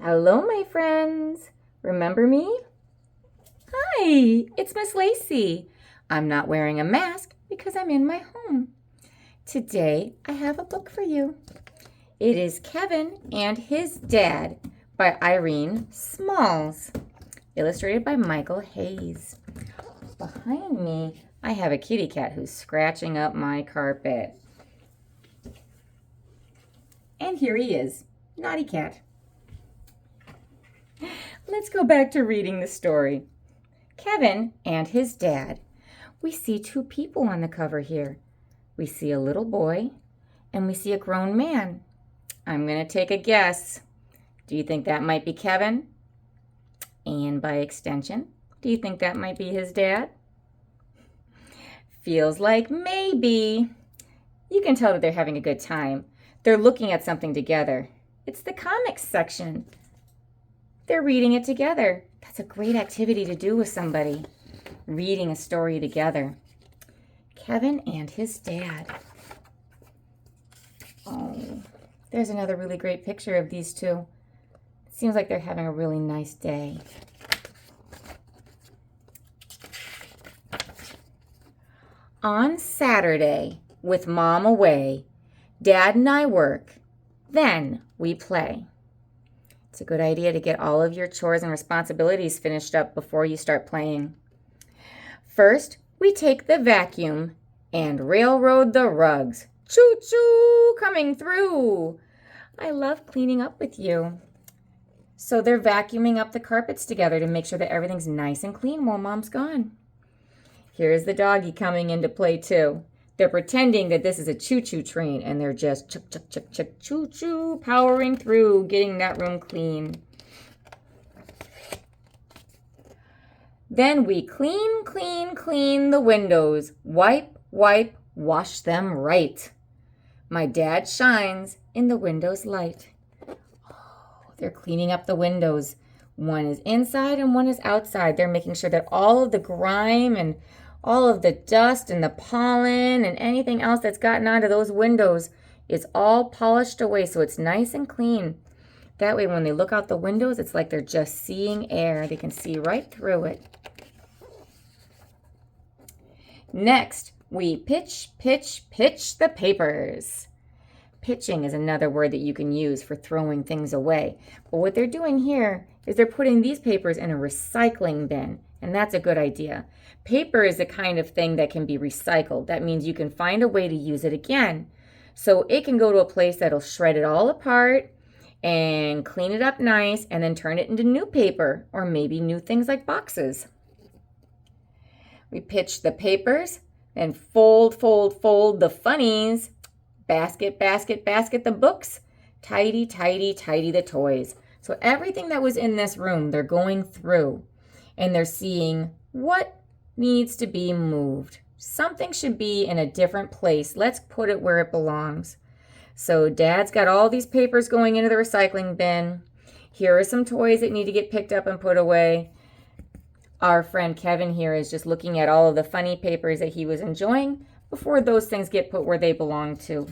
Hello, my friends. Remember me? Hi, it's Miss Lacey. I'm not wearing a mask because I'm in my home. Today, I have a book for you. It is Kevin and His Dad by Irene Smalls, illustrated by Michael Hayes. Behind me, I have a kitty cat who's scratching up my carpet. And here he is, naughty cat. Let's go back to reading the story. Kevin and his dad. We see two people on the cover here. We see a little boy and we see a grown man. I'm going to take a guess. Do you think that might be Kevin? And by extension, do you think that might be his dad? Feels like maybe. You can tell that they're having a good time. They're looking at something together. It's the comics section. They're reading it together. That's a great activity to do with somebody. Reading a story together. Kevin and his dad. Oh, there's another really great picture of these two. It seems like they're having a really nice day. On Saturday, with Mom away, Dad and I work. Then we play. It's a good idea to get all of your chores and responsibilities finished up before you start playing. First, we take the vacuum and railroad the rugs. Choo-choo, coming through. I love cleaning up with you. So they're vacuuming up the carpets together to make sure that everything's nice and clean while Mom's gone. Here's the doggy coming into play too. They're pretending that this is a choo-choo train, and they're just chuck, chuck, chuck, chuck, choo-choo, powering through, getting that room clean. Then we clean, clean, clean the windows. Wipe, wipe, wash them right. My dad shines in the window's light. Oh, they're cleaning up the windows. One is inside and one is outside. They're making sure that all of the grime and all of the dust and the pollen and anything else that's gotten onto those windows is all polished away so it's nice and clean. That way when they look out the windows, it's like they're just seeing air. They can see right through it. Next, we pitch, pitch, pitch the papers. Pitching is another word that you can use for throwing things away. But what they're doing here is they're putting these papers in a recycling bin, and that's a good idea. Paper is the kind of thing that can be recycled. That means you can find a way to use it again. So it can go to a place that'll shred it all apart and clean it up nice and then turn it into new paper or maybe new things like boxes. We pitch the papers and fold, fold, fold the funnies. Basket, basket, basket the books. Tidy, tidy, tidy the toys. So everything that was in this room, they're going through and they're seeing what needs to be moved. Something should be in a different place. Let's put it where it belongs. So Dad's got all these papers going into the recycling bin. Here are some toys that need to get picked up and put away. Our friend Kevin here is just looking at all of the funny papers that he was enjoying before those things get put where they belong to.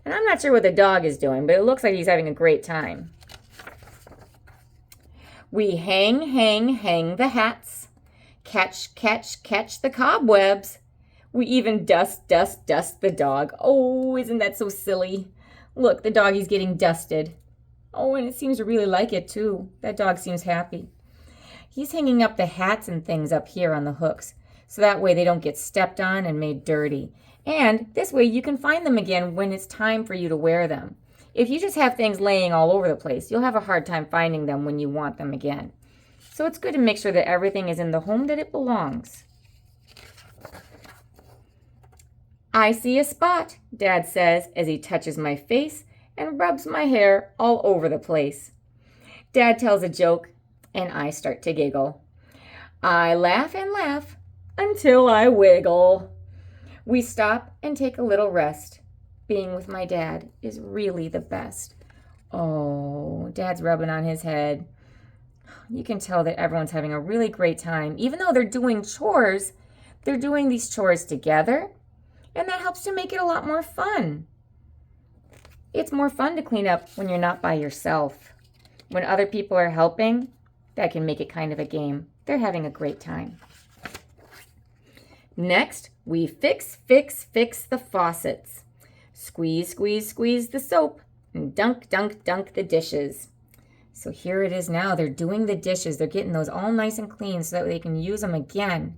And I'm not sure what the dog is doing, but it looks like he's having a great time. We hang, hang, hang the hats. Catch, catch, catch the cobwebs. We even dust, dust, dust the dog. Oh, isn't that so silly? Look, the doggy's getting dusted. Oh, and it seems to really like it too. That dog seems happy. He's hanging up the hats and things up here on the hooks, so that way they don't get stepped on and made dirty. And this way you can find them again when it's time for you to wear them. If you just have things laying all over the place, you'll have a hard time finding them when you want them again. So it's good to make sure that everything is in the home that it belongs. I see a spot, Dad says as he touches my face and rubs my hair all over the place. Dad tells a joke and I start to giggle. I laugh and laugh until I wiggle. We stop and take a little rest. Being with my dad is really the best. Oh, Dad's rubbing on his head. You can tell that everyone's having a really great time. Even though they're doing chores, they're doing these chores together, and that helps to make it a lot more fun. It's more fun to clean up when you're not by yourself. when other people are helping, that can make it kind of a game. They're having a great time. Next, we fix the faucets. Squeeze, squeeze, squeeze the soap, and dunk, dunk, dunk the dishes. So here it is now. They're doing the dishes. They're getting those all nice and clean so that they can use them again.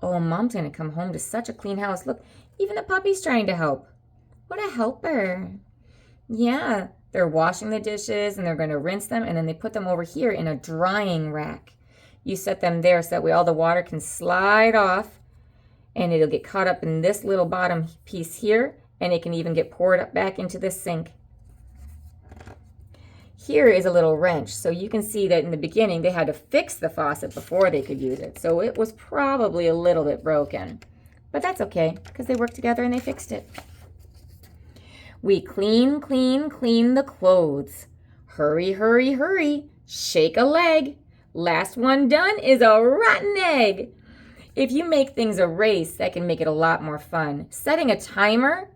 Oh, Mom's going to come home to such a clean house. Look, even the puppy's trying to help. What a helper. Yeah, they're washing the dishes and they're going to rinse them, and then they put them over here in a drying rack. You set them there so that way all the water can slide off, and it'll get caught up in this little bottom piece here, and it can even get poured up back into the sink. Here is a little wrench, so you can see that in the beginning they had to fix the faucet before they could use it. So it was probably a little bit broken, but that's okay because they worked together and they fixed it. We clean, clean, clean the clothes. Hurry, hurry, hurry, shake a leg. Last one done is a rotten egg. If you make things a race, that can make it a lot more fun. Setting a timer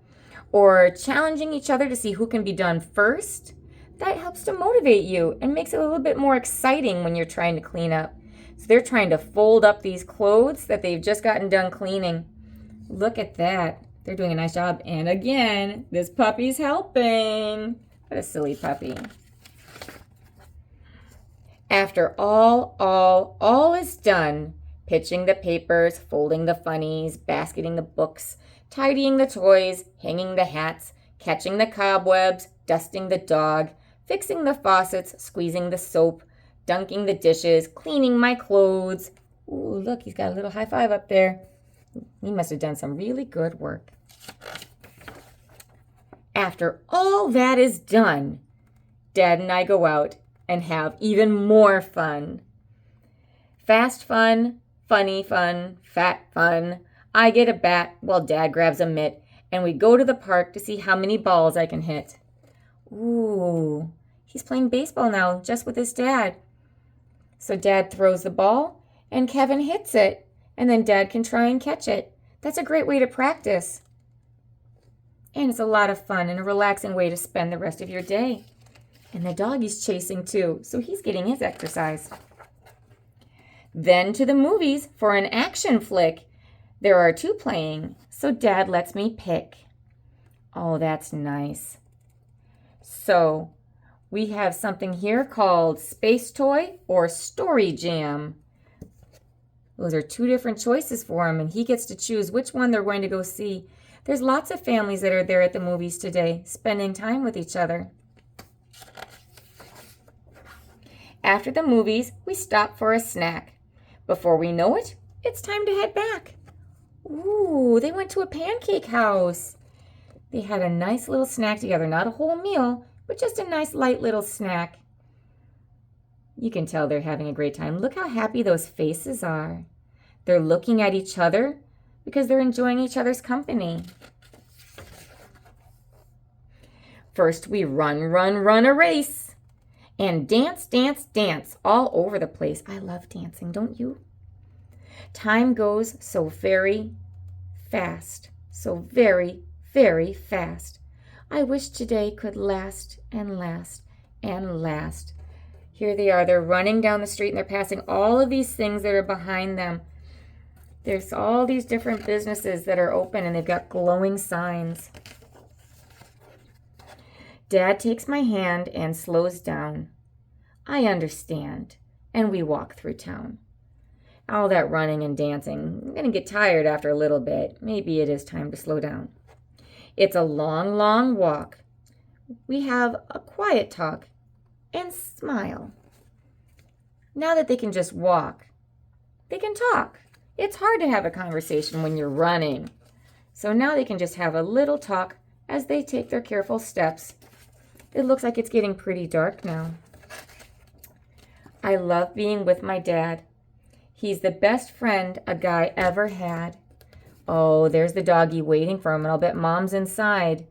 or challenging each other to see who can be done first, that helps to motivate you and makes it a little bit more exciting when you're trying to clean up. So they're trying to fold up these clothes that they've just gotten done cleaning. Look at that. They're doing a nice job. And again, this puppy's helping. What a silly puppy. After all is done, pitching the papers, folding the funnies, basketing the books, tidying the toys, hanging the hats, catching the cobwebs, dusting the dog, fixing the faucets, squeezing the soap, dunking the dishes, cleaning my clothes. Ooh, look, he's got a little high five up there. He must have done some really good work. After all that is done, Dad and I go out and have even more fun. Fast fun, funny fun, fat fun. I get a bat while Dad grabs a mitt, and we go to the park to see how many balls I can hit. Ooh, he's playing baseball now just with his dad. So Dad throws the ball, and Kevin hits it, and then Dad can try and catch it. That's a great way to practice. And it's a lot of fun and a relaxing way to spend the rest of your day. And the doggy's chasing too, so he's getting his exercise. Then to the movies for an action flick. There are 2 playing, so Dad lets me pick. Oh, that's nice. So we have something here called Space Toy or Story Jam. Those are 2 different choices for him, and he gets to choose which one they're going to go see. There's lots of families that are there at the movies today, spending time with each other. After the movies, we stop for a snack. Before we know it, it's time to head back. Ooh, they went to a pancake house. They had a nice little snack together, not a whole meal, but just a nice light little snack. You can tell they're having a great time. Look how happy those faces are. They're looking at each other because they're enjoying each other's company. First, we run a race. And dance, dance, dance all over the place. I love dancing, don't you? Time goes so very fast. So very, very fast. I wish today could last and last and last. Here they are. They're running down the street and they're passing all of these things that are behind them. There's all these different businesses that are open and they've got glowing signs. Dad takes my hand and slows down. I understand. And we walk through town. All that running and dancing, I'm going to get tired after a little bit. Maybe it is time to slow down. It's a long, long walk. We have a quiet talk and smile. Now that they can just walk, they can talk. It's hard to have a conversation when you're running. So now they can just have a little talk as they take their careful steps. It looks like it's getting pretty dark now. I love being with my dad. He's the best friend a guy ever had. Oh, there's the doggy waiting for him, and I'll bet Mom's inside.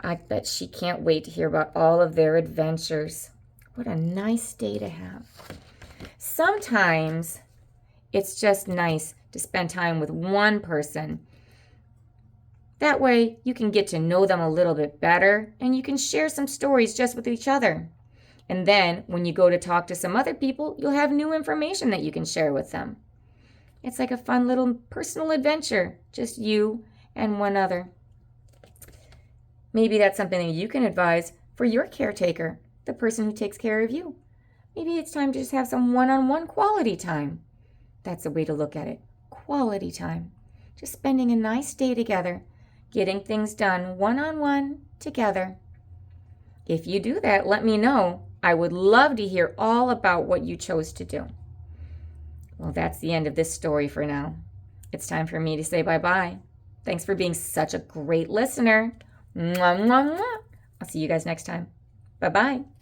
I bet she can't wait to hear about all of their adventures. What a nice day to have. Sometimes it's just nice to spend time with one person. That way you can get to know them a little bit better, and you can share some stories just with each other. And then when you go to talk to some other people, you'll have new information that you can share with them. It's like a fun little personal adventure, just you and one other. Maybe that's something that you can advise for your caretaker, the person who takes care of you. Maybe it's time to just have some one-on-one quality time. That's a way to look at it. Quality time. Just spending a nice day together, getting things done one-on-one together. If you do that, let me know. I would love to hear all about what you chose to do. Well, that's the end of this story for now. It's time for me to say bye-bye. Thanks for being such a great listener. Mwah, mwah, mwah. I'll see you guys next time. Bye-bye.